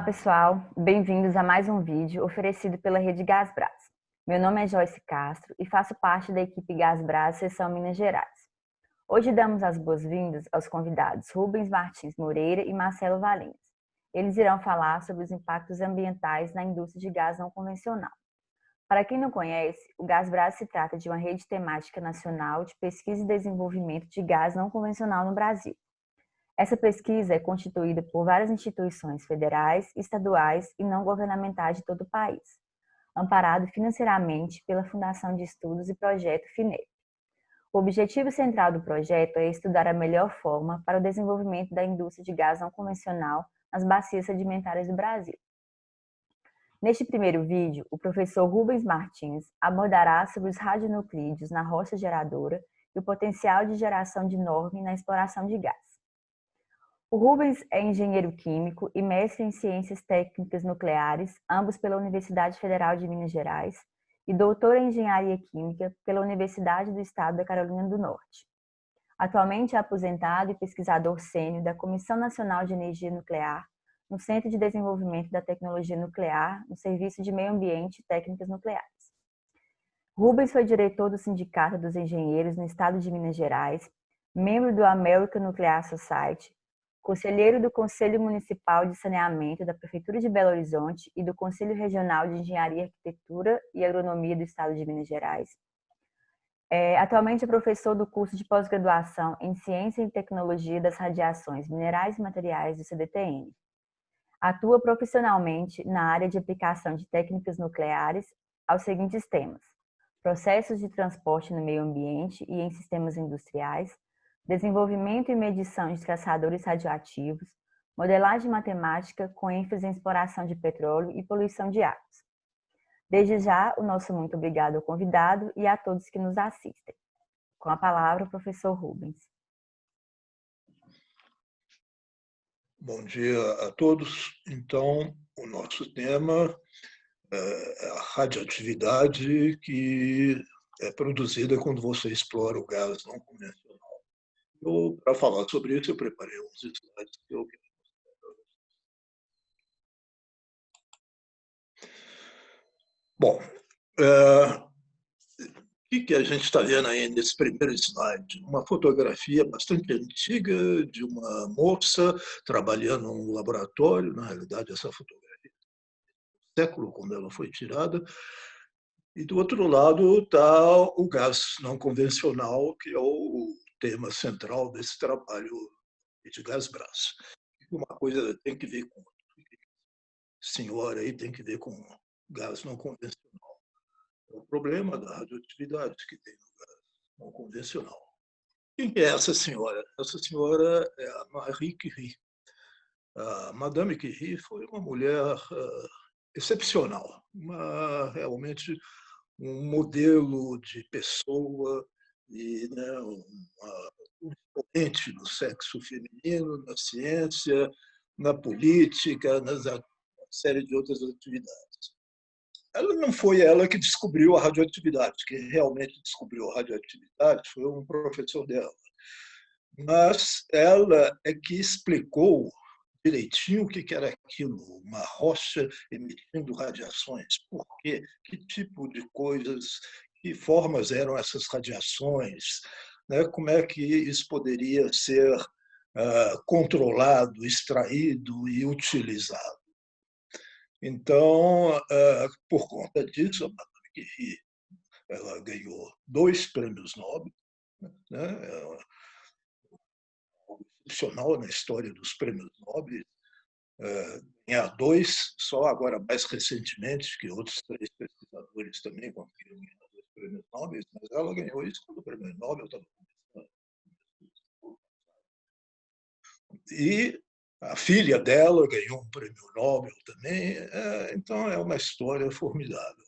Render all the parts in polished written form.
Olá, pessoal. Bem-vindos a mais um vídeo oferecido pela Rede Gasbras. Meu nome é Joyce Castro e faço parte da equipe Gasbras Seção Minas Gerais. Hoje damos as boas-vindas aos convidados Rubens Martins Moreira e Marcelo Valença. Eles irão falar sobre os impactos ambientais na indústria de gás não convencional. Para quem não conhece, o Gasbras se trata de uma rede temática nacional de pesquisa e desenvolvimento de gás não convencional no Brasil. Essa pesquisa é constituída por várias instituições federais, estaduais e não governamentais de todo o país, amparado financeiramente pela Fundação de Estudos e Projeto FINEP. O objetivo central do projeto é estudar a melhor forma para o desenvolvimento da indústria de gás não convencional nas bacias sedimentares do Brasil. Neste primeiro vídeo, o professor Rubens Martins abordará sobre os radionuclídeos na rocha geradora e o potencial de geração de NORM na exploração de gás. O Rubens é engenheiro químico e mestre em Ciências Técnicas Nucleares, ambos pela Universidade Federal de Minas Gerais, e doutor em Engenharia Química pela Universidade do Estado da Carolina do Norte. Atualmente é aposentado e pesquisador sênior da Comissão Nacional de Energia Nuclear, no Centro de Desenvolvimento da Tecnologia Nuclear, no Serviço de Meio Ambiente e Técnicas Nucleares. Rubens foi diretor do Sindicato dos Engenheiros no Estado de Minas Gerais, membro do American Nuclear Society, conselheiro do Conselho Municipal de Saneamento da Prefeitura de Belo Horizonte e do Conselho Regional de Engenharia, Arquitetura e Agronomia do Estado de Minas Gerais. Atualmente é professor do curso de pós-graduação em Ciência e Tecnologia das Radiações, Minerais e Materiais do CDTN. Atua profissionalmente na área de aplicação de técnicas nucleares aos seguintes temas: processos de transporte no meio ambiente e em sistemas industriais, desenvolvimento e medição de traçadores radioativos, modelagem matemática com ênfase em exploração de petróleo e poluição de águas. Desde já, o nosso muito obrigado ao convidado e a todos que nos assistem. Com a palavra, o professor Rubens. Bom dia a todos. Então, o nosso tema é a radioatividade que é produzida quando você explora o gás não convencional. Para falar sobre isso, eu preparei uns slides que eu quero mostrar para vocês. Bom, o que a gente está vendo aí nesse primeiro slide? Uma fotografia bastante antiga de uma moça trabalhando num laboratório. Na realidade, essa fotografia é do século, quando ela foi tirada. E do outro lado está o gás não convencional, que é o tema central desse trabalho de Gasbras. Uma coisa tem que ver com senhora aí tem que ver com gás não convencional. É o problema da radioatividade que tem no gás não convencional. Quem é essa senhora? Essa senhora é a Marie Curie. A Madame Curie foi uma mulher excepcional, realmente um modelo de pessoa e um expoente no sexo feminino, na ciência, na política, uma série de outras atividades. Ela não foi ela que descobriu a radioatividade, quem realmente descobriu a radioatividade foi um professor dela. Mas ela é que explicou direitinho o que era aquilo, uma rocha emitindo radiações, por quê, que tipo de coisas, que formas eram essas radiações, né? Como é que isso poderia ser controlado, extraído e utilizado. Então, por conta disso, a Madame Curie ela ganhou 2 prêmios Nobel, né? Excepcional na história dos prêmios Nobel, ganhar 2, só agora mais recentemente, que outros 3 pesquisadores também conseguiram ganhar 2 prêmios Nobel, mas ela ganhou isso quando o prêmio Nobel estava começando. E a filha dela ganhou um prêmio Nobel também, então é uma história formidável.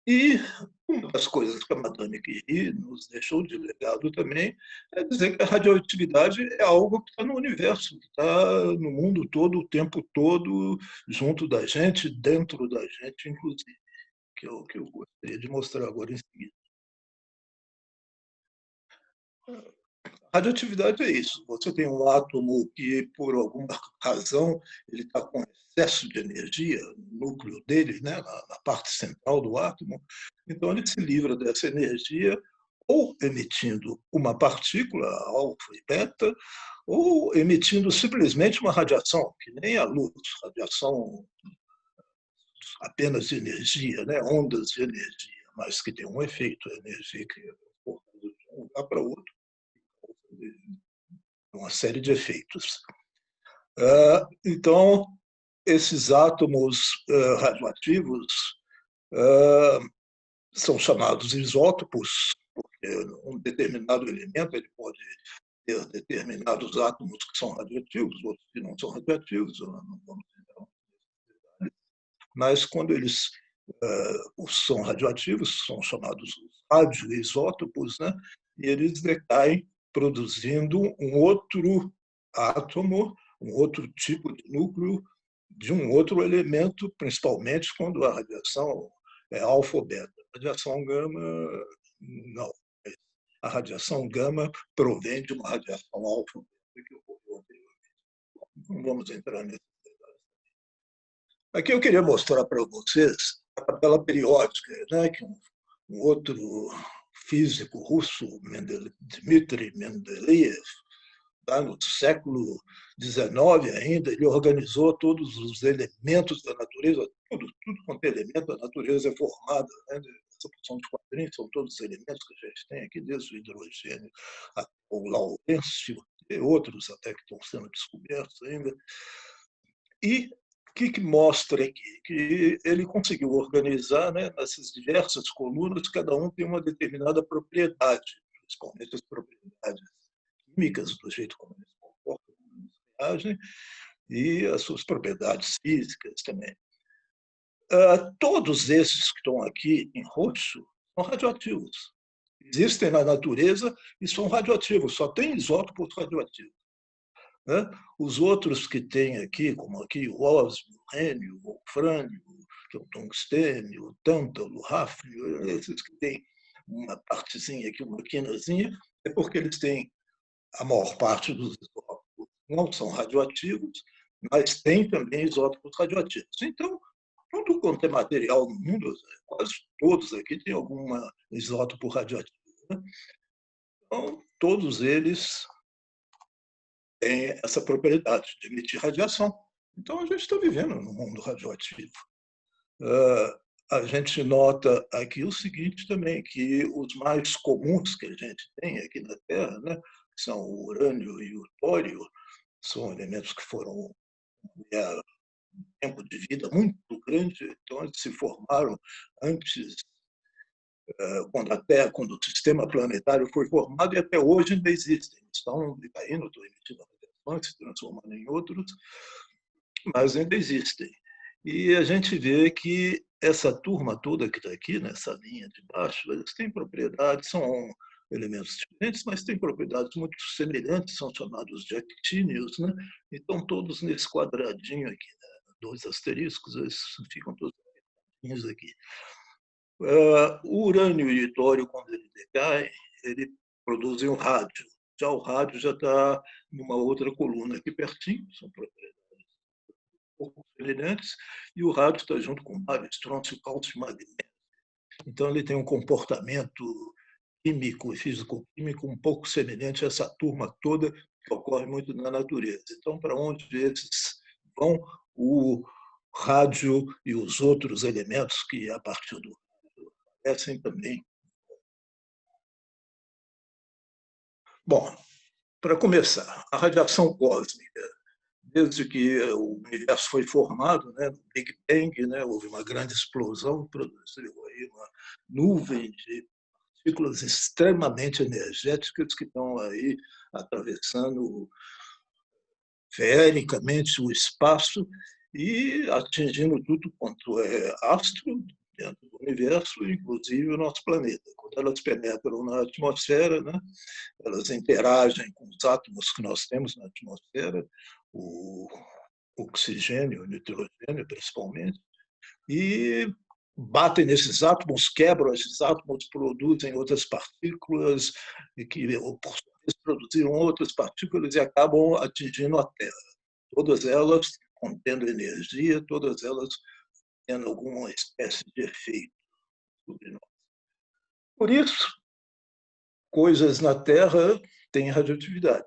E uma das coisas que a Madame Curie nos deixou de legado também é dizer que a radioatividade é algo que está no universo, que está no mundo todo, o tempo todo, junto da gente, dentro da gente, inclusive, que é o que eu gostaria de mostrar agora em seguida. Radioatividade é isso. Você tem um átomo que, por alguma razão, ele está com excesso de energia no núcleo dele, né, na parte central do átomo. Então, ele se livra dessa energia ou emitindo uma partícula, alfa e beta, ou emitindo simplesmente uma radiação, que nem a luz, radiação apenas de energia, né, ondas de energia, mas que tem um efeito, a energia que é de um lugar para outro, uma série de efeitos. Então, esses átomos radioativos são chamados isótopos, porque um determinado elemento ele pode ter determinados átomos que são radioativos, outros que não são radioativos, não vamos entrar. Mas quando eles são radioativos, são chamados radioisótopos, né? E eles decaem produzindo um outro átomo, um outro tipo de núcleo de um outro elemento, principalmente quando a radiação é alfa ou beta. A radiação gama, não. A radiação gama provém de uma radiação alfa que ocorreu anteriormente. Não vamos entrar nesse detalhe. Aqui eu queria mostrar para vocês a tabela periódica, né, que um outro físico russo, Dmitry Mendeleev, no século XIX ainda, ele organizou todos os elementos da natureza, tudo quanto é elemento da natureza é formada, né? Essa porção de quadrinhos são todos os elementos que a gente tem aqui, desde o hidrogênio até o laurêncio, e outros até que estão sendo descobertos ainda. E o que mostra aqui? Que ele conseguiu organizar, né, nessas diversas colunas, cada um tem uma determinada propriedade, principalmente as propriedades químicas, do jeito como eles se comportam, como eles reagem, e as suas propriedades físicas também. Todos esses que estão aqui em roxo são radioativos. Existem na natureza e são radioativos, só tem isótopos radioativos. Né? Os outros que tem aqui, como aqui o ósmio, o rênio, o wolfrânio, o tungstênio, o tântalo, o ráfnio, esses que têm uma partezinha aqui, uma quinazinha, é porque eles têm a maior parte dos isótopos não são radioativos, mas tem também isótopos radioativos. Então, tudo quanto é material no mundo, quase todos aqui têm algum isótopo radioativo. Né? Então, todos eles têm essa propriedade de emitir radiação. Então, a gente está vivendo num mundo radioativo. A gente nota aqui o seguinte também, que os mais comuns que a gente tem aqui na Terra, né, que são o urânio e o tório, são elementos que foram um tempo de vida muito grande, então eles se formaram antes, quando o sistema planetário foi formado, e até hoje ainda existem. Estão caindo, estão emitindo radiações, se transformando em outros, mas ainda existem. E a gente vê que essa turma toda que está aqui, nessa linha de baixo, eles têm propriedades, são elementos diferentes, mas têm propriedades muito semelhantes, são chamados de actínios, né? Então, todos nesse quadradinho aqui, né? 2 asteriscos, eles ficam todos aqui. O urânio e o tório, quando ele decai, ele produzem um rádio. Já o rádio já está numa outra coluna aqui pertinho, são propriedades pouco semelhantes, e o rádio está junto com bário, estrôncio, cálcio e magnésio. Então, ele tem um comportamento químico e físico-químico um pouco semelhante a essa turma toda que ocorre muito na natureza. Então, para onde esses vão, o rádio e os outros elementos que, a partir do rádio, aparecem também. Bom, para começar, a radiação cósmica. Desde que o universo foi formado, né, no Big Bang, né, houve uma grande explosão, produziu aí uma nuvem de partículas extremamente energéticas que estão aí atravessando feericamente o espaço e atingindo tudo quanto é astro dentro do universo, inclusive o nosso planeta. Quando elas penetram na atmosfera, né, elas interagem com os átomos que nós temos na atmosfera, o oxigênio, o nitrogênio principalmente, e batem nesses átomos, quebram esses átomos, produzem outras partículas, e que, por sua vez produziram outras partículas e acabam atingindo a Terra. Todas elas contendo energia, todas elas tendo alguma espécie de efeito sobre nós. Por isso, coisas na Terra têm radioatividade.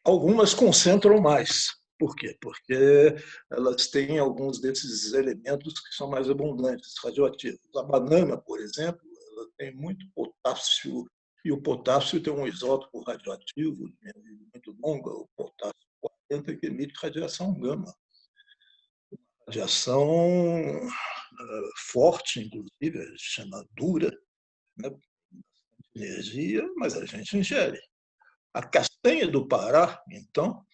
Algumas concentram mais. Por quê? Porque elas têm alguns desses elementos que são mais abundantes, radioativos. A banana, por exemplo, ela tem muito potássio, e o potássio tem um isótopo radioativo muito longo, o potássio 40, que emite radiação gama. Radiação forte, inclusive, chama dura, né? Energia, mas a gente ingere. A castanha do Pará, então,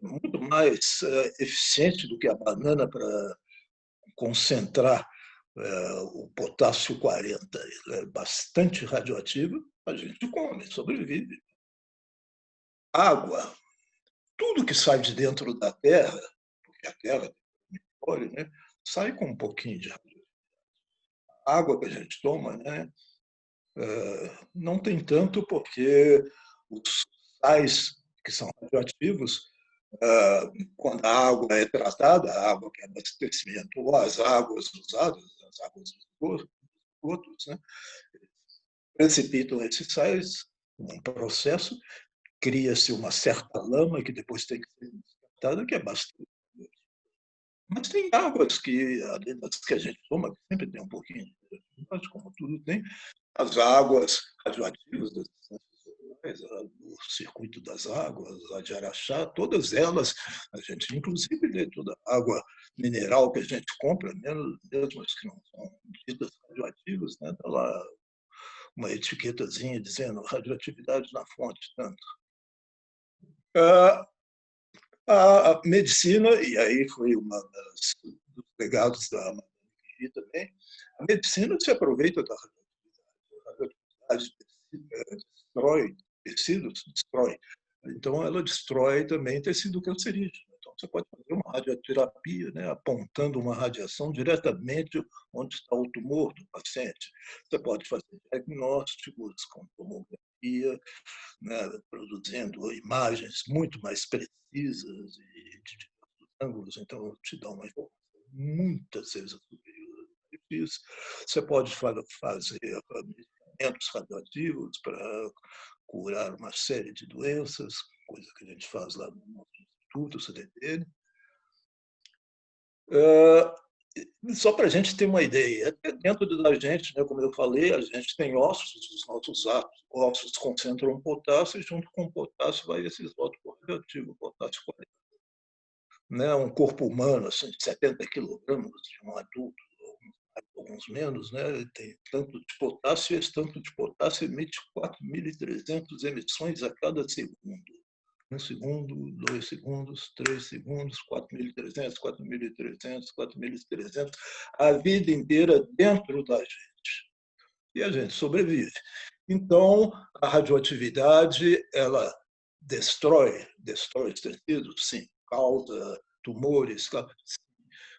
é muito mais eficiente do que a banana para concentrar o potássio 40. Ele é bastante radioativo, a gente come, sobrevive. Água, tudo que sai de dentro da Terra, porque a Terra tem óleo, né, sai com um pouquinho de radioatividade. A água que a gente toma, né, não tem tanto, porque os sais que são radioativos, quando a água é tratada, a água que é abastecimento, ou as águas usadas, as águas dos esgotos, né, precipitam esses sais, um processo, cria-se uma certa lama que depois tem que ser descartada, que é bastante. Mas tem águas que, além das que a gente toma, que sempre tem um pouquinho de radioatividade, como tudo tem, as águas radioativas das o circuito das águas, a de Araxá, todas elas, a gente inclusive toda a água mineral que a gente compra, mesmo as que não são ditas radioativas, né, está lá uma etiquetazinha dizendo radioatividade na fonte, tanto. A medicina, e aí foi uma dos legados da Madame também, a medicina se aproveita da radioatividade. A radioatividade destrói tecidos, destrói. Então, ela destrói também tecido cancerígeno. Então, você pode fazer uma radioterapia, né, apontando uma radiação diretamente onde está o tumor do paciente. Você pode fazer diagnósticos com tomografia, né, produzindo imagens muito mais precisas e de diversos ângulos. Então, te dá uma informação muitas vezes superior. Você pode fazer medicamentos radioativos para curar uma série de doenças, coisa que a gente faz lá no nosso instituto, o CDT. Só para a gente ter uma ideia, dentro da gente, né, como eu falei, a gente tem ossos, os nossos ossos concentram potássio, e junto com o potássio vai esse isótopo radioativo, potássio 40. Né, um corpo humano, assim, de 70 quilogramas de um adulto, alguns menos, né, tem tanto de potássio, e esse tanto de potássio emite 4.300 emissões a cada segundo. 1 segundo, 2 segundos, 3 segundos, 4.300, 4.300, 4.300, a vida inteira dentro da gente. E a gente sobrevive. Então, a radioatividade, ela destrói os tecidos, sim, causa tumores,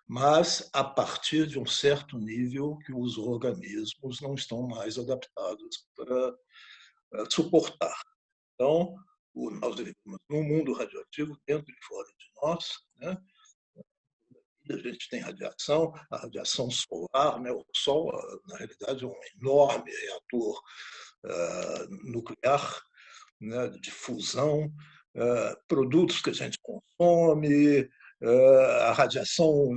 mas a partir de um certo nível que os organismos não estão mais adaptados para suportar. Então, nós vivemos num mundo radioativo dentro e fora de nós, né? A gente tem radiação, a radiação solar, né? O Sol, na realidade, é um enorme reator nuclear, né? De fusão, produtos que a gente consome, a radiação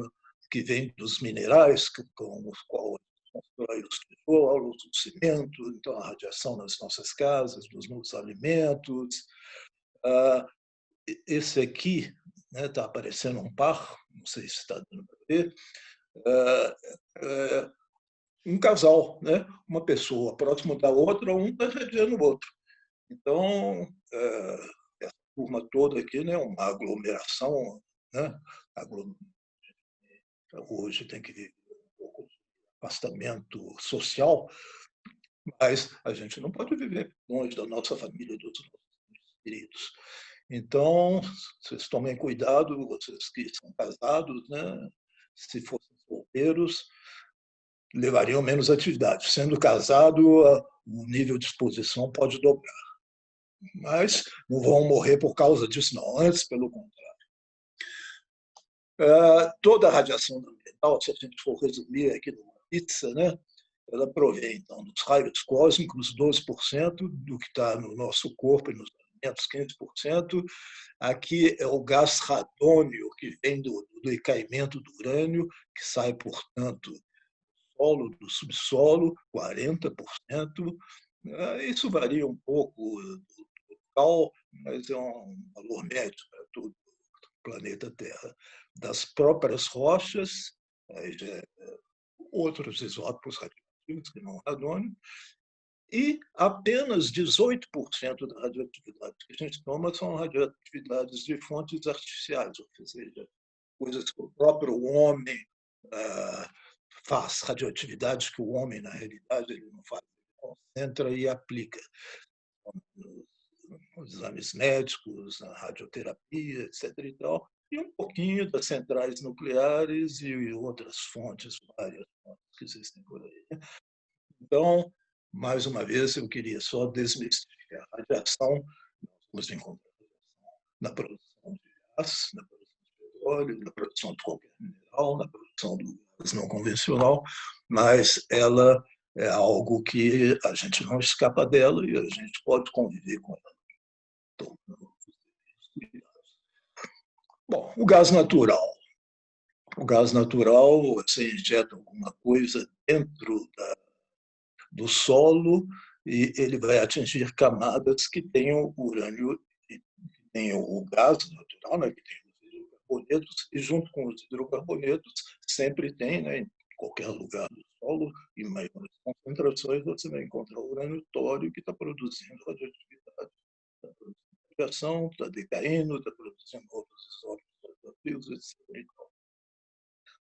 que vem dos minerais com os quais constrói os tijolos, o cimento, então a radiação nas nossas casas, nos nossos alimentos. Esse aqui está aparecendo um par, não sei se está dando para ver, um casal, né? Uma pessoa próxima da outra, um está radiando o outro. Então, essa turma toda aqui, né, uma aglomeração, né? Hoje tem que viver um pouco de afastamento social, mas a gente não pode viver longe da nossa família, dos nossos queridos. Então, vocês tomem cuidado, vocês que são casados, né? Se fossem solteiros, levariam menos atividade. Sendo casado, o nível de exposição pode dobrar. mas não vão morrer por causa disso, não. Antes, pelo contrário. Toda a radiação ambiental, se a gente for resumir aqui numa pizza, né, ela provém, então, dos raios cósmicos, 12%, do que está no nosso corpo e nos alimentos, 15%. Aqui é o gás radônio, que vem do decaimento do urânio, que sai, portanto, do solo, do subsolo, 40%. Isso varia um pouco do local, mas é um valor médio para todo o planeta Terra. Das próprias rochas, outros isótopos radioativos, que não radônio, e apenas 18% da radioatividade que a gente toma são radioatividades de fontes artificiais, ou seja, coisas que o próprio homem faz, radioatividades que o homem, na realidade, ele não faz, ele concentra e aplica nos exames médicos, na radioterapia, etc. E um pouquinho das centrais nucleares e outras fontes, várias fontes que existem por aí. Então, mais uma vez, eu queria só desmistificar. A radiação, nós vamos encontrar na produção de gás, na produção de petróleo, na produção de qualquer mineral, na produção do gás não convencional, mas ela é algo que a gente não escapa dela e a gente pode conviver com ela. Então, bom, o gás natural. O gás natural, você injeta alguma coisa dentro do solo e ele vai atingir camadas que tenham urânio, que tenham o gás natural, né, que tem os hidrocarbonetos, e junto com os hidrocarbonetos sempre tem, né, em qualquer lugar do solo, em maiores concentrações, você vai encontrar o urânio tório que está produzindo radioatividade, está produzindo radiação, está decaindo, está produzindo outros isótopos radioativos, etc.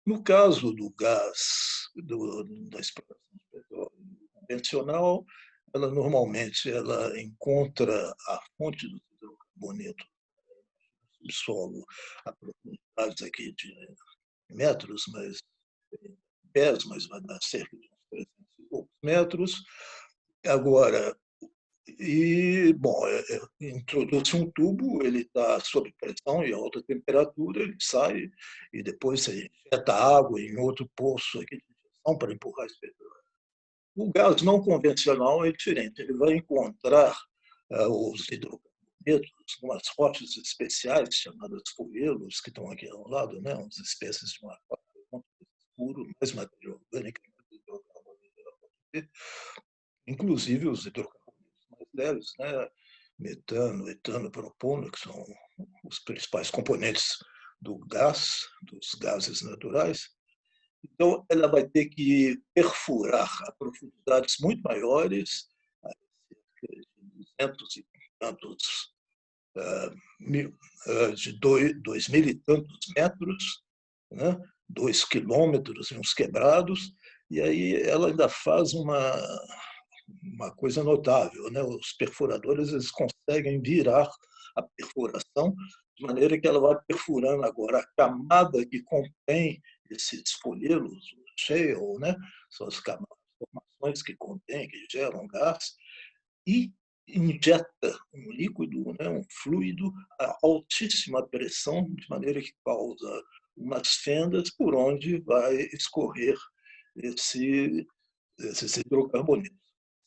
No caso do gás, da exploração de petróleo convencional, ela normalmente encontra a fonte do hidrocarboneto no solo a profundidades aqui de metros, mas pés, mas vai dar cerca de uns 300 e poucos metros. Agora, bom, introduz um tubo, ele está sob pressão e alta temperatura, ele sai e depois você injeta água em outro poço aqui de injeção para empurrar esse petróleo. O gás não convencional é diferente, ele vai encontrar os hidrocarbonetos em umas rochas especiais chamadas foelos, que estão aqui ao lado, né, umas espécies de uma escuro, mais matéria orgânica que o hidrocarboneto, inclusive os hidrocarbonetos mais leves, né, metano, etano, propano, que são os principais componentes do gás, dos gases naturais. Então, ela vai ter que perfurar a profundidades muito maiores, de 200 e tantos, de 2.000 e tantos metros, né? 2 quilômetros e uns quebrados, e aí ela ainda faz uma coisa notável, né? Os perfuradores eles conseguem virar a perfuração de maneira que ela vai perfurando agora a camada que contém esses folhelos, o shale, né? São as formações que contêm, que geram gás, e injeta um líquido, né? Um fluido a altíssima pressão, de maneira que causa umas fendas por onde vai escorrer esses hidrocarbonetos.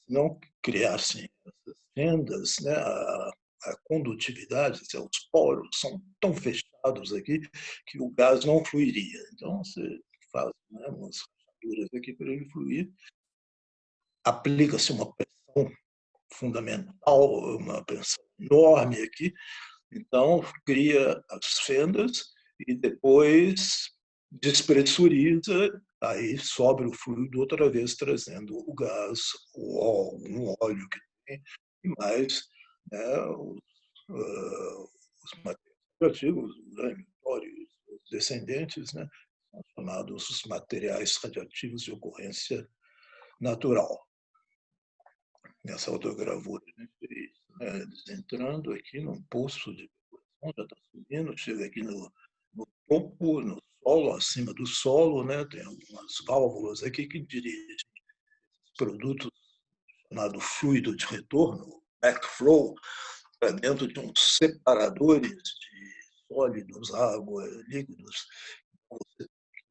Se não criassem essas fendas, né, a condutividade, os poros são tão fechados aqui que o gás não fluiria. Então, você faz, né, umas rachaduras aqui para ele fluir, aplica-se uma pressão fundamental, uma pressão enorme aqui, então cria as fendas e depois despressuriza, aí sobra o fluido outra vez, trazendo o gás, um óleo que tem, e mais, né, os materiais radioativos, o urânio, o tório, os descendentes, né, são chamados os materiais radioativos de ocorrência natural. Nessa autogravura, né, entrando aqui num poço de perfuração, já está subindo, chega aqui no topo, no solo, acima do solo, né, tem algumas válvulas aqui que dirigem produtos chamado fluido de retorno, backflow, para dentro de uns separadores de sólidos, água, líquidos.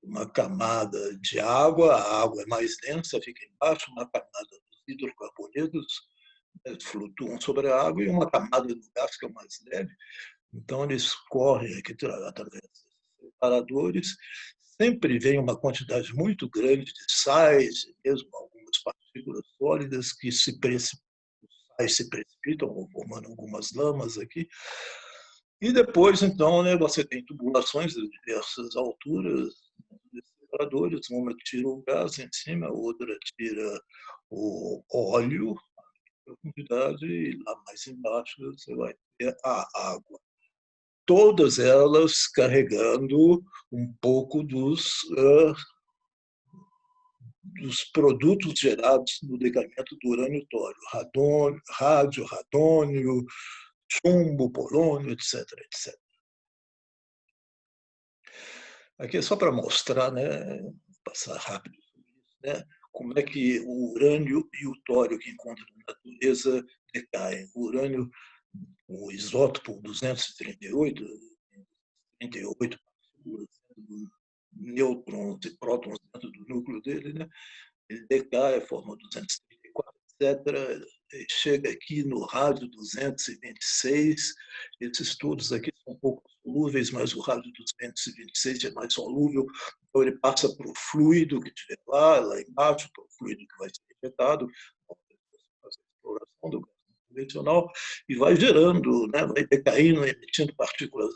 Uma camada de água, a água é mais densa, fica embaixo, uma camada dos hidrocarbonetos, né, flutuam sobre a água, e uma camada do gás, que é o mais leve. Então, eles correm aqui através dos separadores. Sempre vem uma quantidade muito grande de sais, mesmo algumas partículas sólidas que se precipitam, formando algumas lamas aqui. E depois, então, né, você tem tubulações de diversas alturas, separadores, uma tira o gás em cima, a outra tira o óleo, a profundidade, e lá mais embaixo você vai ter a água. Todas elas carregando um pouco dos produtos gerados no decaimento do urânio-tório, rádio, radônio, chumbo, polônio, etc, etc. Aqui é só para mostrar, né, passar rápido sobre isso, né, como é que o urânio e o tório que encontram na natureza decaem. O urânio, o isótopo 238, 38 nêutrons e prótons dentro do núcleo dele, né, ele decai, forma 234, etc. Chega aqui no rádio 226. Esses todos aqui são um pouco solúveis, mas o rádio 226 é mais solúvel. Então, ele passa para o fluido que estiver lá embaixo, para o fluido que vai ser injetado, fazer a exploração do gás convencional, e vai gerando, né, vai decaindo, emitindo partículas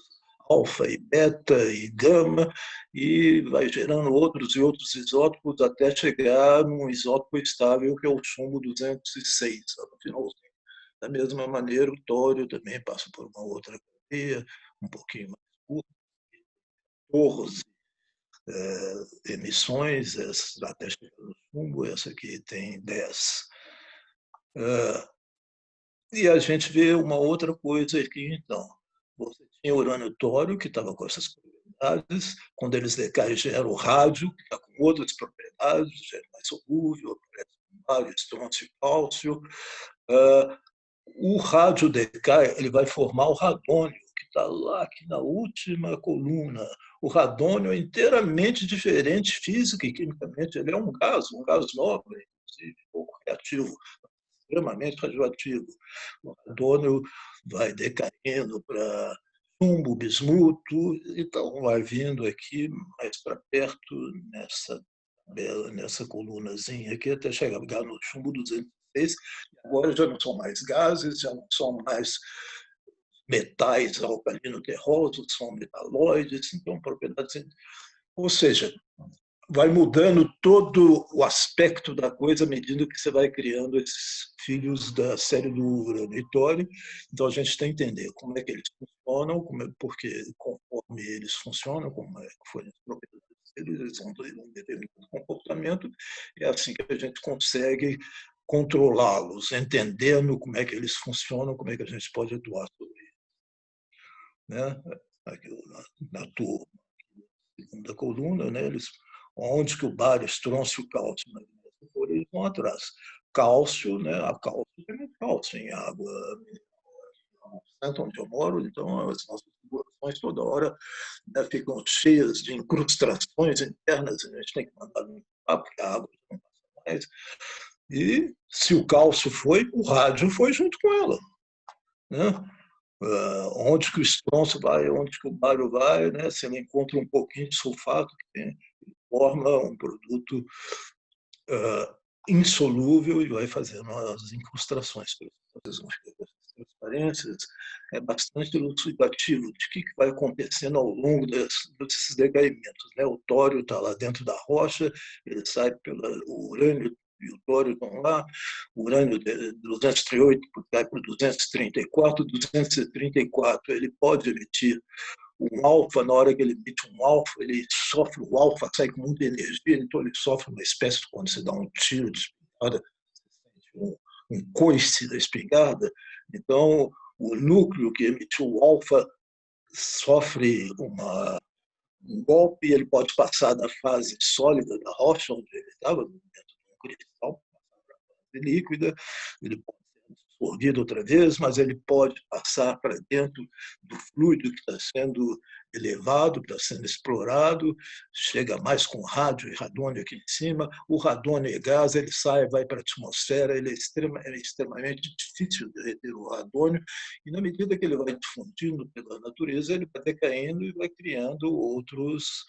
alfa e beta e gama, e vai gerando outros e outros isótopos até chegar num isótopo estável, que é o chumbo 206, no finalzinho. Da mesma maneira, o tório também passa por uma outra cadeia, um pouquinho mais curta, 14 emissões, até chegar no chumbo, essa aqui tem 10. E a gente vê uma outra coisa aqui, então. Você tinha o urânio-tório, que estava com essas propriedades. Quando eles decaem, gera o rádio, que está com outras propriedades, gera mais solúvel, bário, estrôncio e cálcio. O rádio decai, ele vai formar o radônio, que está lá aqui na última coluna. O radônio é inteiramente diferente física e quimicamente. Ele é um gás nobre, inclusive, pouco reativo, extremamente radioativo. O radônio vai decaindo para chumbo, bismuto, então vai vindo aqui mais para perto, nessa colunazinha aqui, até chegar no chumbo 206. Agora já não são mais gases, já não são mais metais alcalino-terrosos, são metalóides, então propriedades. Ou seja, vai mudando todo o aspecto da coisa à medida que você vai criando esses filhos da série do urânio e tório. Então, a gente tem que entender como é que eles funcionam, porque conforme eles funcionam, como é que foram as propriedades deles, eles vão ter um determinado comportamento, é assim que a gente consegue controlá-los, entendendo como é que eles funcionam, como é que a gente pode atuar sobre eles. Né? Aqui, na turma, segunda coluna, né? Onde que o bário, estrôncio e o cálcio, né? Eles vão atrás. Cálcio, né? A cálcio tem muito cálcio em água. No centro onde eu moro, então as nossas tubulações toda hora, né, ficam cheias de incrustações internas, a gente tem que mandar limpar, porque a água não passa mais. E se o cálcio foi, o rádio foi junto com ela. Né? Onde que o estrôncio vai, onde que o bário vai, né? Se ele encontra um pouquinho de sulfato, que forma um produto insolúvel e vai fazendo as incrustações. Vocês vão ficar com essas transparências. É bastante elucidativo de que vai acontecendo ao longo desses decaimentos. Né? O tório está lá dentro da rocha, ele sai o urânio e o tório estão lá, o urânio de 238 cai para 234, 234 ele pode emitir um alfa, na hora que ele emite um alfa, ele sofre, o alfa sai com muita energia, então ele sofre uma espécie de, quando você dá um tiro de espingarda, um coice da espingarda, então o núcleo que emitiu o alfa sofre um golpe, ele pode passar da fase sólida da rocha, onde ele estava, dentro de um cristal, para a fase líquida, ele pode ser absorvido outra vez, mas ele pode passar para dentro do fluido que está sendo elevado, que está sendo explorado, chega mais com rádio e radônio aqui em cima. O radônio é gás, ele sai, vai para a atmosfera, ele é extremamente difícil de reter o radônio, e na medida que ele vai difundindo pela natureza, ele vai decaindo e vai criando outros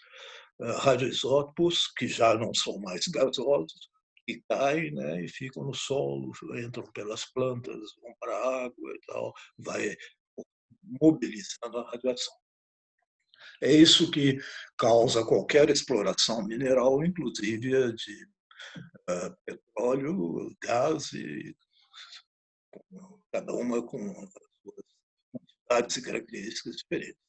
radioisótopos que já não são mais gasosos, que caem, né, e ficam no solo, entram pelas plantas, vão para a água e tal, vai mobilizando a radiação. É isso que causa qualquer exploração mineral, inclusive de petróleo, gás, e cada uma com as suas quantidades e características diferentes.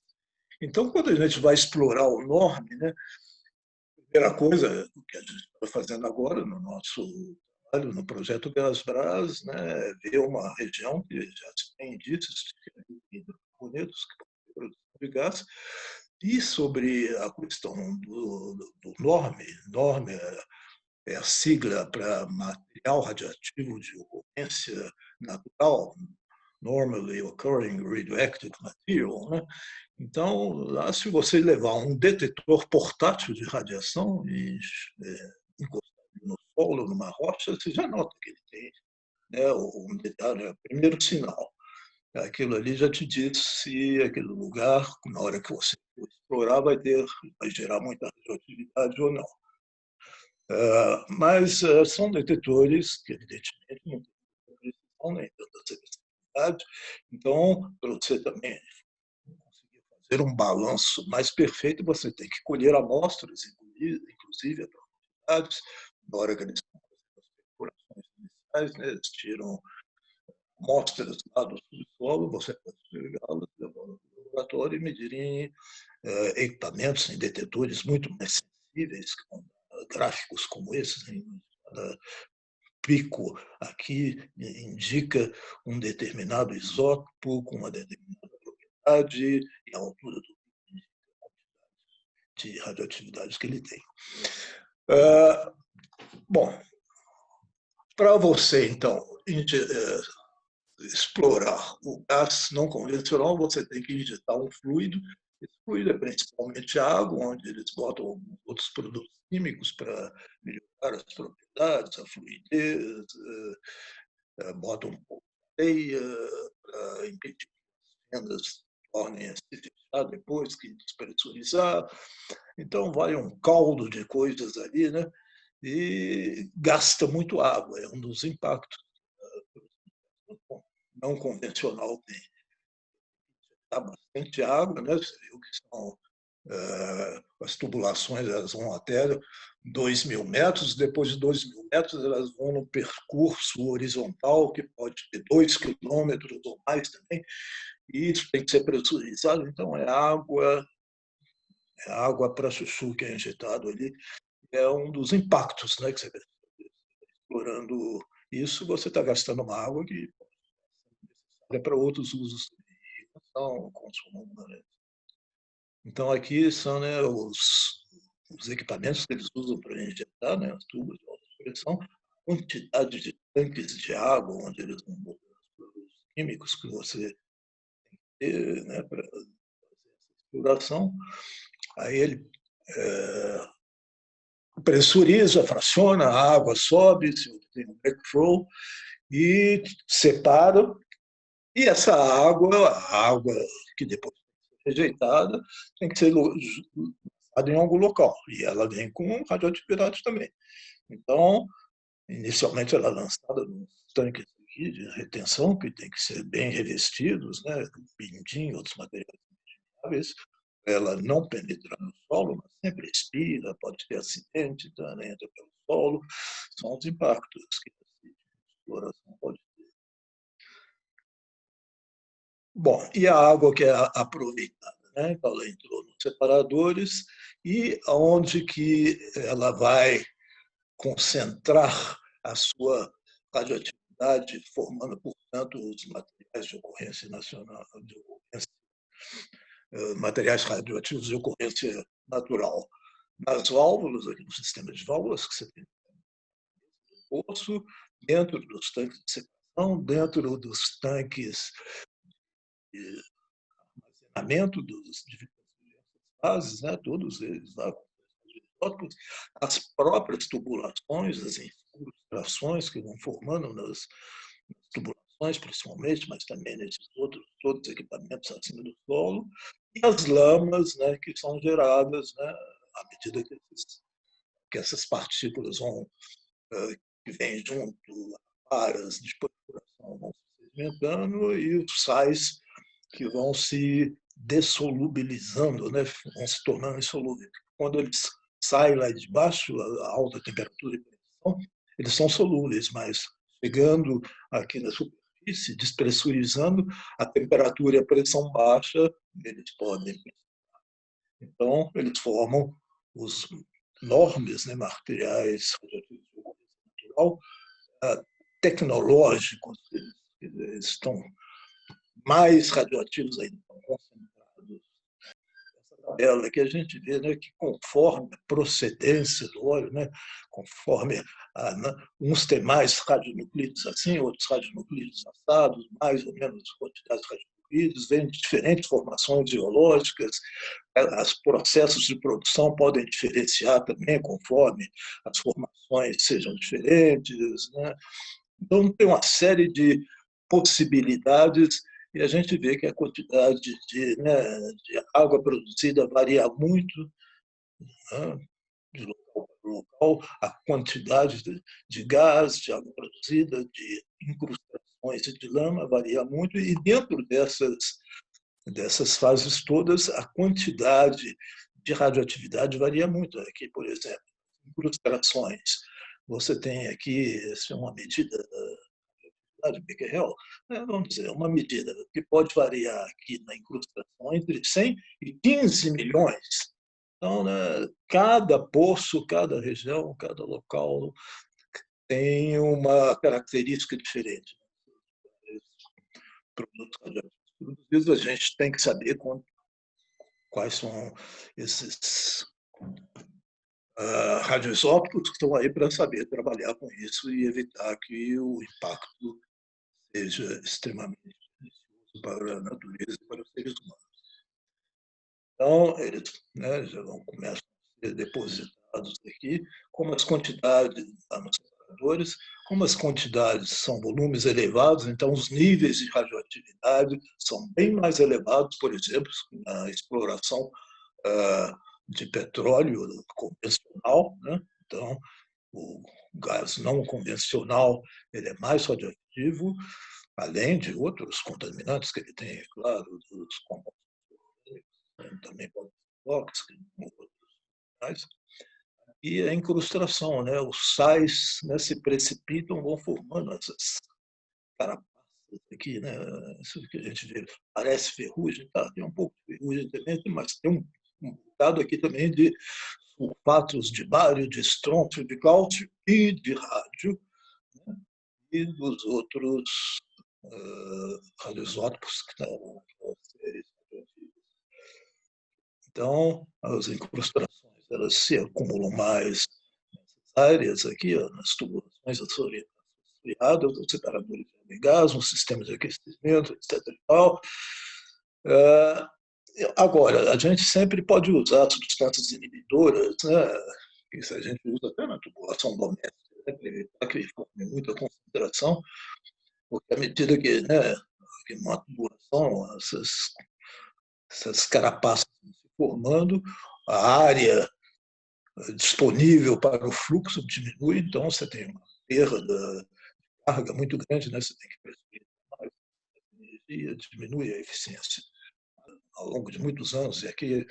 Então, quando a gente vai explorar o NORM, né, a primeira coisa que a gente está fazendo agora no nosso trabalho, no projeto Gasbras, né, é ver uma região que já tem indícios de hidrocarbonetos, que é produção de gás, e sobre a questão do NORM é a sigla para material radioativo de ocorrência natural, Normally Occurring Radioactive Material, né? Então, lá, se você levar um detetor portátil de radiação e encostar no solo, numa rocha, você já nota que ele tem, né, um detalhe, o primeiro sinal. Aquilo ali já te diz se aquele lugar, na hora que você for explorar, vai gerar muita radioatividade ou não. Mas são detetores que, evidentemente, não têm precisão nem tanta sensibilidade. Então, para você também conseguir fazer um balanço mais perfeito, você tem que colher amostras, inclusive a profundidades. Na hora que eles estão fazendo as perfurações iniciais, né, eles tiram amostras lá do subsolo, você pode pegá-las, levar no laboratório e medir em equipamentos, em detetores muito mais sensíveis, com gráficos como esses, em cada pico aqui indica um determinado isótopo com uma determinada propriedade e a altura do de radioatividade que ele tem. Bom, para você, então, explorar o gás não convencional, você tem que injetar um fluido. Esse fluido é principalmente água, onde eles botam outros produtos químicos para melhorar as propriedades, a fluidez, botam um pouco de areia para impedir que as fendas tornem a se fechar depois que despressurizar. Então, vai um caldo de coisas ali, né? E gasta muito água, é um dos impactos não convencional tem. Dá bastante água, né? Você viu que são as tubulações, elas vão até 2.000 metros, depois de 2.000 metros elas vão no percurso horizontal, que pode ter 2 quilômetros ou mais também, e isso tem que ser pressurizado, então é água para chuchu que é injetado ali, é um dos impactos, né, que você está explorando isso, você está gastando uma água que é para outros usos, irrigação, consumo humano. Então, aqui são, né, os equipamentos que eles usam para injetar, né, as tubas de alta pressão, quantidade de tanques de água, onde eles vão botar os produtos químicos que você tem, né, para fazer essa exploração. Aí ele pressuriza, fraciona, a água sobe, se tem um backflow, e separa. E essa água, a água que depois é rejeitada, tem que ser lançada em algum local. E ela vem com radioatividade também. Então, inicialmente ela é lançada nos tanques aqui de retenção, que tem que ser bem revestidos, né, com pindim, outros materiais impermeáveis, ela não penetrar no solo, mas sempre expira, pode ter acidente, então ela entra pelo solo. São os impactos que a exploração pode ter. Bom, e a água que é aproveitada, né? Então, ela entrou nos separadores e aonde que ela vai concentrar a sua radioatividade, formando, portanto, os materiais de ocorrência nacional, materiais radioativos de ocorrência natural. Nas válvulas, aqui no sistema de válvulas que você tem no poço, dentro dos tanques de separação concentração dentro dos tanques de armazenamento dos diversas fases, né, todos eles lá, as próprias tubulações, as incrustações que vão formando nas tubulações, principalmente, mas também nesses outros todos os equipamentos acima do solo, e as lamas, né, que são geradas, né, à medida que essas partículas vão, que vêm junto, áreas de perfuração vão se sedimentando, e os sais que vão se dessolubilizando, né, vão se tornando insolúveis. Quando eles saem lá de baixo, a alta temperatura e pressão, eles são solúveis, mas chegando aqui na superfície, despressurizando, a temperatura e a pressão baixa, eles podem. Então, eles formam os enormes, né, materiais radioativos natural, tecnológicos, eles estão mais radioativos ainda, concentrados. Essa tabela que a gente vê, né, que conforme a procedência do óleo, né, conforme uns têm mais radionuclídeos assim, outros radionuclídeos assados, mais ou menos quantidades de radionuclídeos, vêm de diferentes formações geológicas, os processos de produção podem diferenciar também conforme as formações sejam diferentes, né? Então, tem uma série de possibilidades e a gente vê que a quantidade de água produzida varia muito, né, de local para local, a quantidade de gás, de água produzida, de incrustações de lama varia muito, e dentro dessas fases todas, a quantidade de radioatividade varia muito. Aqui, por exemplo, incrustações. Você tem aqui uma medida de Becquerel, vamos dizer, uma medida que pode variar aqui na incrustação entre 100 e 15 milhões. Então, né, cada poço, cada região, cada local tem uma característica diferente. Produtos radioativos, a gente tem que saber quais são esses radioisótopos que estão aí para saber trabalhar com isso e evitar que o impacto seja extremamente beneficioso para a natureza e para os seres humanos. Então, eles, né, já começam a ser depositados aqui, como as quantidades nos separadores, como as quantidades são volumes elevados, então os níveis de radioatividade são bem mais elevados, por exemplo, na exploração de petróleo convencional, né? Então, o gás não convencional ele é mais radioativo, além de outros contaminantes que ele tem, é claro, dos compostos, também pode ser tóxicos, outros mais. E a incrustação, né? Os sais, né, se precipitam, vão formando essas carapaças aqui, né? Isso que a gente vê, parece ferrugem, tá? Tem um pouco de ferrugem também, mas tem um bocado aqui também de sulfatos de bário, de estrôncio, de cálcio e de rádio, né? E dos outros radioisótopos que estão seres radioativos. Então, as incrustações elas se acumulam mais nessas áreas aqui, ó, nas tubulações associadas aos separadores de gás, no sistema de aquecimento, etc. E tal. Agora, a gente sempre pode usar substâncias inibidoras, né? Isso a gente usa até na tubulação doméstica, né, para evitar que forme muita concentração, porque à medida que, né, que uma tubulação, essas carapaças se formando, a área disponível para o fluxo diminui, então você tem uma perda de carga muito grande, né? Você tem que pressurizar mais energia, diminui a eficiência ao longo de muitos anos, e aqui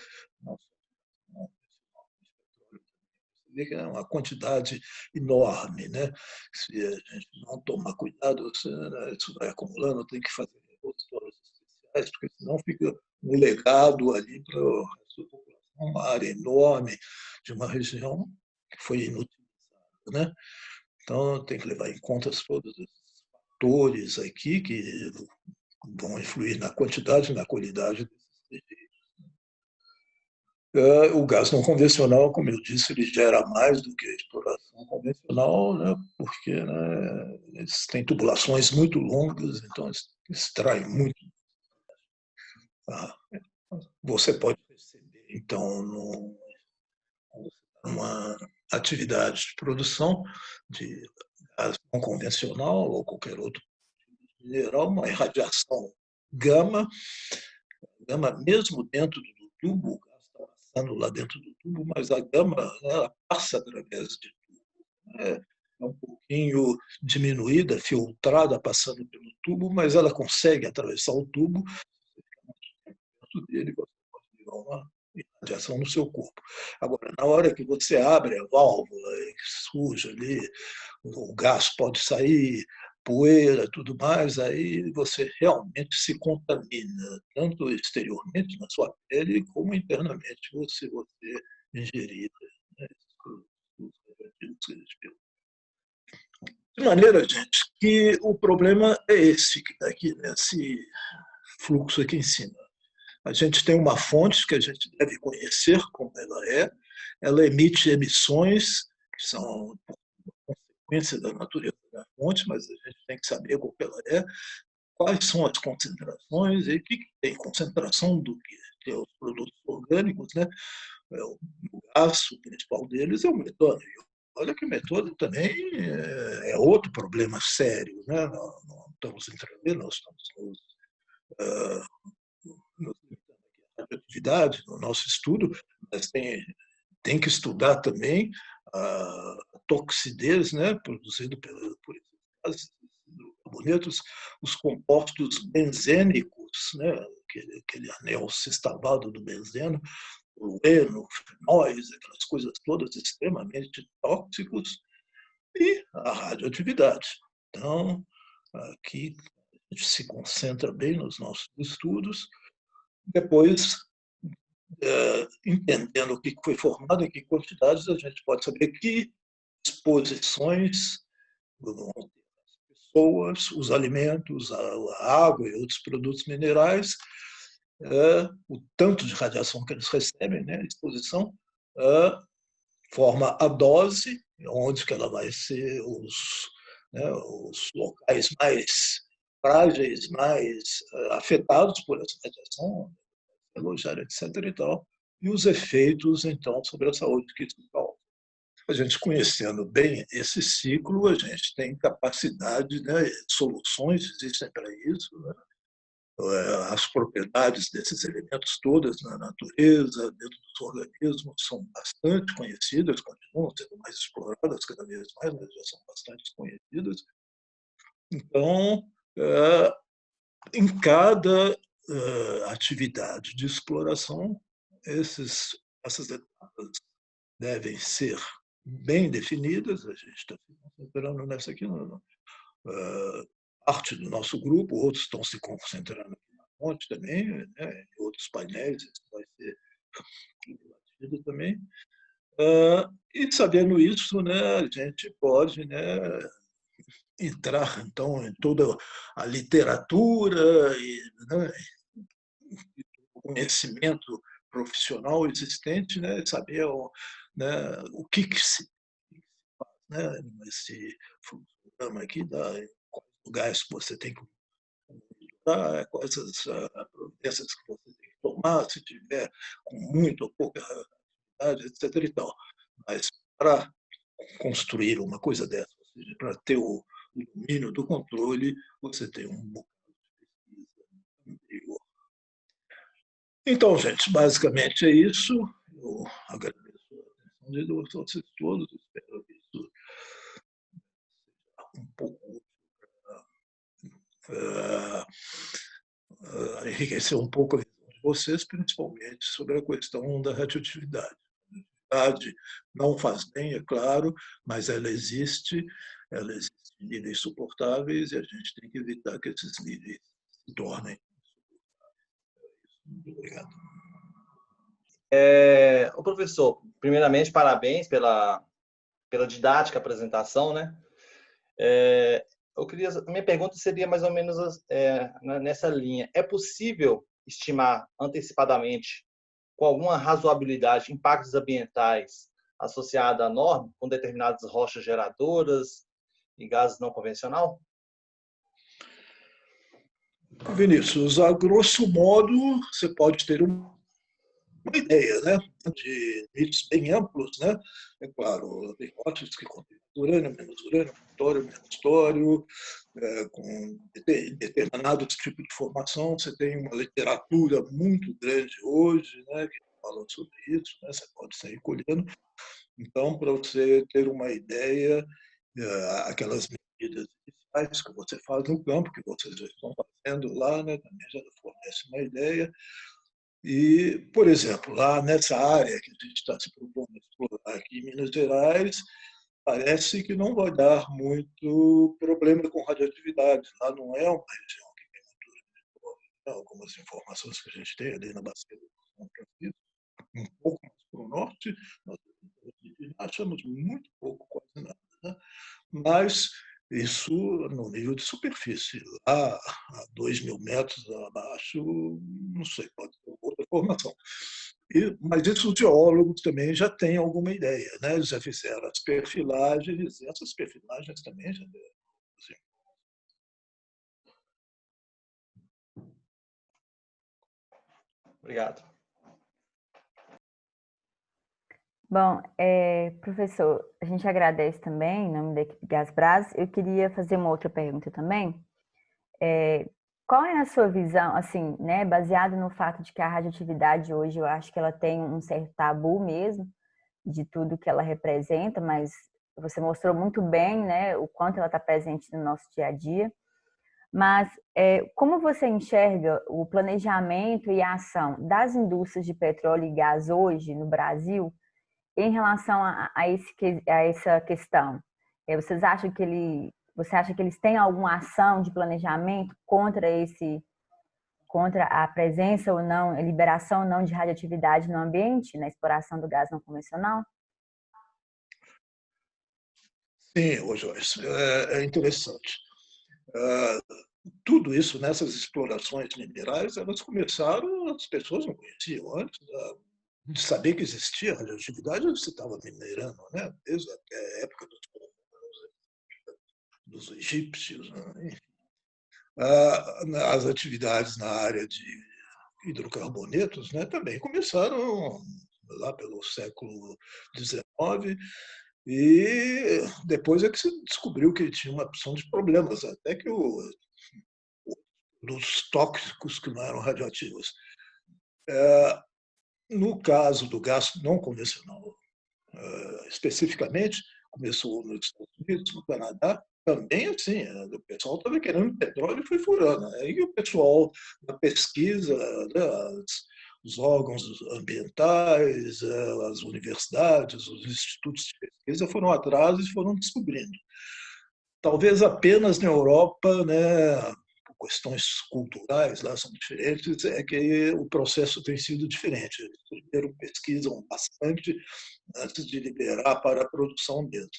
vê que é uma quantidade enorme, né? Se a gente não tomar cuidado, isso vai acumulando, tem que fazer repositórios especiais, porque senão fica um legado ali para o resto da população, uma área enorme de uma região que foi inutilizada, né? Então, tem que levar em conta todos esses fatores aqui que vão influir na quantidade e na qualidade desses resíduos. O gás não convencional, como eu disse, ele gera mais do que a exploração convencional, né, porque, né, eles têm tubulações muito longas, então eles extraem muito. Tá? Você pode perceber, então, numa atividade de produção de gás não convencional ou qualquer outro mineral, uma irradiação gama, gama mesmo dentro do tubo, o gás está passando lá dentro do tubo, mas a gama, né, ela passa através de tubo. É um pouquinho diminuída, filtrada, passando pelo tubo, mas ela consegue atravessar o tubo dentro dele, você pode virar uma radiação no seu corpo. Agora, na hora que você abre a válvula e surge ali, o gás pode sair, poeira, tudo mais, aí você realmente se contamina, tanto exteriormente na sua pele, como internamente, se você ingerir, né, de maneira, gente, que o problema é esse que está aqui, nesse fluxo aqui em cima. A gente tem uma fonte que a gente deve conhecer como ela emite emissões que são consequência da natureza da fonte, mas a gente tem que saber como ela é, quais são as concentrações e o que tem concentração do que? Tem os produtos orgânicos, né? O gás, o principal deles é o metano. Olha que o metano também é outro problema sério, né? Não estamos entrando, nós estamos nos atividade, no nosso estudo, mas tem que estudar também a toxidez, né, produzida por esses carbonetos, os compostos benzênicos, né, aquele anel sextavado do benzeno, o eno, fenóis, aquelas coisas todas extremamente tóxicos, e a radioatividade. Então, aqui a gente se concentra bem nos nossos estudos. Depois, entendendo o que foi formado, em que quantidades, a gente pode saber que exposições vão ter as pessoas, os alimentos, a água e outros produtos minerais, o tanto de radiação que eles recebem, né, a exposição, forma a dose, onde que ela vai ser os locais mais frágeis, mais afetados por essa radiação, elogiar, etc. E tal, e os efeitos, então, sobre a saúde que isso causa. A gente conhecendo bem esse ciclo, a gente tem capacidade, né, soluções existem para isso, né? As propriedades desses elementos todas na natureza, dentro dos organismos, são bastante conhecidas, continuam sendo mais exploradas cada vez mais, mas já são bastante conhecidas. Então, em cada atividade de exploração, essas etapas devem ser bem definidas. A gente está se concentrando nessa aqui, parte do nosso grupo, outros estão se concentrando aqui na fonte também, né, em outros painéis, isso vai ser debatido também. E sabendo isso, né, a gente pode, né, entrar então em toda a literatura e, né, o conhecimento profissional existente, né, saber né, o que se faz, né, nesse programa aqui, quais lugares que você tem que melhorar, quais as providências que você tem que tomar, se tiver com muito ou pouca atividade, etc. E tal. Mas para construir uma coisa dessa, ou seja, para ter o domínio do controle, você tem um bocado de pesquisa anterior. Então, gente, basicamente é isso. Eu agradeço a atenção de vocês todos. Espero que isso seja um pouco enriquecer um pouco a visão de vocês, principalmente sobre a questão da radioatividade. A radioatividade não faz bem, é claro, mas ela existe em níveis suportáveis e a gente tem que evitar que esses níveis se tornem insuportáveis. Muito obrigado. O professor, primeiramente, parabéns pela didática apresentação, né? A minha pergunta seria mais ou menos nessa linha. É possível estimar antecipadamente com alguma razoabilidade impactos ambientais associados à norma, com determinadas rochas geradoras e gases não convencional? Vinícius, a grosso modo, você pode ter uma ideia, né, de níveis bem amplos, né? É claro, tem hipóteses que contêm urânio, menos tório, com determinado tipo de formação. Você tem uma literatura muito grande hoje, né, que fala sobre isso, né? Você pode sair colhendo. Então, para você ter uma ideia, aquelas medidas iniciais que você faz no campo, que vocês já estão fazendo lá, né, também já fornece uma ideia. E, por exemplo, lá nessa área que a gente está se propondo a explorar aqui em Minas Gerais, parece que não vai dar muito problema com radioatividade. Lá não é uma região que tem muito, algumas informações que a gente tem ali na bacia do São Francisco, um pouco mais para o norte, nós achamos muito pouco, quase nada, né? Mas isso no nível de superfície. Lá, a 2.000 metros abaixo, não sei, pode ter outra formação. Mas isso os geólogos também já têm alguma ideia, né? Eles já fizeram as perfilagens, e essas perfilagens também já deram. Assim. Obrigado. Bom, professor, a gente agradece também, em nome da equipe Gasbras. Eu queria fazer uma outra pergunta também. Qual é a sua visão, assim, né, baseado no fato de que a radioatividade hoje, eu acho que ela tem um certo tabu mesmo, de tudo que ela representa, mas você mostrou muito bem, né, o quanto ela está presente no nosso dia a dia. Mas como você enxerga o planejamento e a ação das indústrias de petróleo e gás hoje no Brasil em relação a essa questão? Você acha que eles têm alguma ação de planejamento contra a presença ou não, a liberação ou não de radioatividade no ambiente, na exploração do gás não convencional? Sim, Joyce, é interessante. Tudo isso, nessas explorações minerais, elas começaram, as pessoas não conheciam antes de saber que existia radioatividade, você estava minerando, né? Desde a época dos egípcios. Né? As atividades na área de hidrocarbonetos, né, também começaram lá pelo século XIX, e depois é que se descobriu que tinha uma opção de problemas, até que dos tóxicos que não eram radioativos. No caso do gás não convencional, especificamente, começou nos Estados Unidos, no Canadá, também assim, o pessoal estava querendo petróleo e foi furando. Aí o pessoal da pesquisa, né, os órgãos ambientais, as universidades, os institutos de pesquisa foram atrás e foram descobrindo. Talvez apenas na Europa, né, questões culturais lá são diferentes, é que o processo tem sido diferente. Eles primeiro pesquisam bastante antes de liberar para a produção mesmo.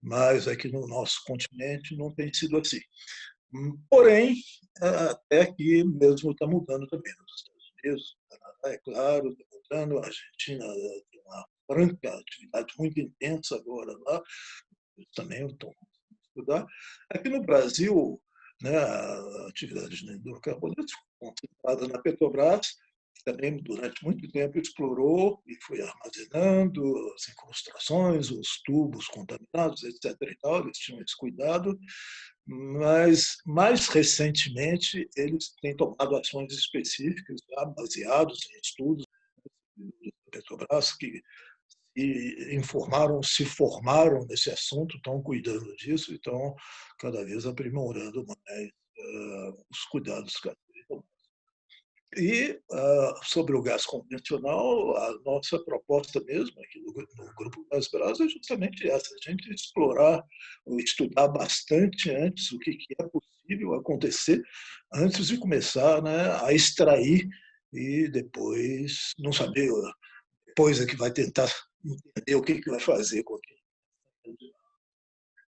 Mas aqui no nosso continente não tem sido assim. Porém, até que mesmo está mudando também. Nos Estados Unidos, no Canadá, é claro, está mudando. A Argentina tem uma franca atividade muito intensa agora lá, eles também estão estudar. Aqui no Brasil, né, a atividade de hidrocarbonetos concentrada na Petrobras, que também durante muito tempo explorou e foi armazenando as incrustações, os tubos contaminados, etc. E tal, eles tinham esse cuidado, mas mais recentemente eles têm tomado ações específicas, já baseados em estudos da Petrobras, que se formaram nesse assunto, estão cuidando disso e estão cada vez aprimorando mais os cuidados que e sobre o gás convencional, a nossa proposta mesmo aqui no Grupo Gasbras é justamente essa, a gente explorar, estudar bastante antes o que é possível acontecer, antes de começar, né, a extrair e depois não saber, depois é que vai tentar entender o que vai fazer com aquilo.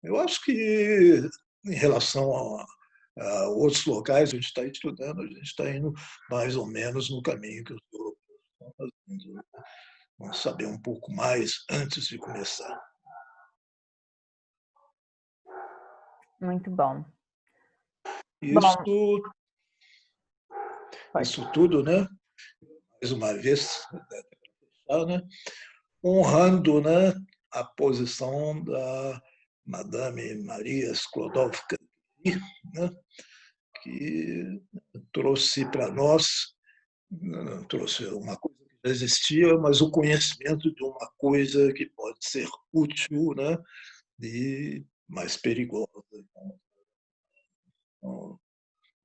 Eu acho que, em relação a outros locais, a gente está estudando, a gente está indo mais ou menos no caminho que os europeus estão. Vamos saber um pouco mais antes de começar. Muito bom. Isso tudo, né? Mais uma vez, né? Honrando, né, a posição da Madame Maria Sklodowska, né, que trouxe para nós, trouxe uma coisa que já existia, mas o conhecimento de uma coisa que pode ser útil, né, e mais perigosa. Então,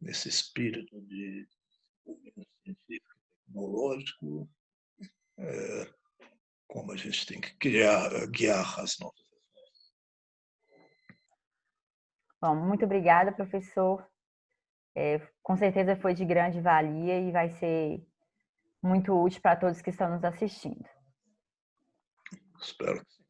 nesse espírito de desenvolvimento científico e tecnológico, como a gente tem que guiar as nossas. Bom, muito obrigada, professor. Com certeza foi de grande valia e vai ser muito útil para todos que estão nos assistindo. Espero que sim.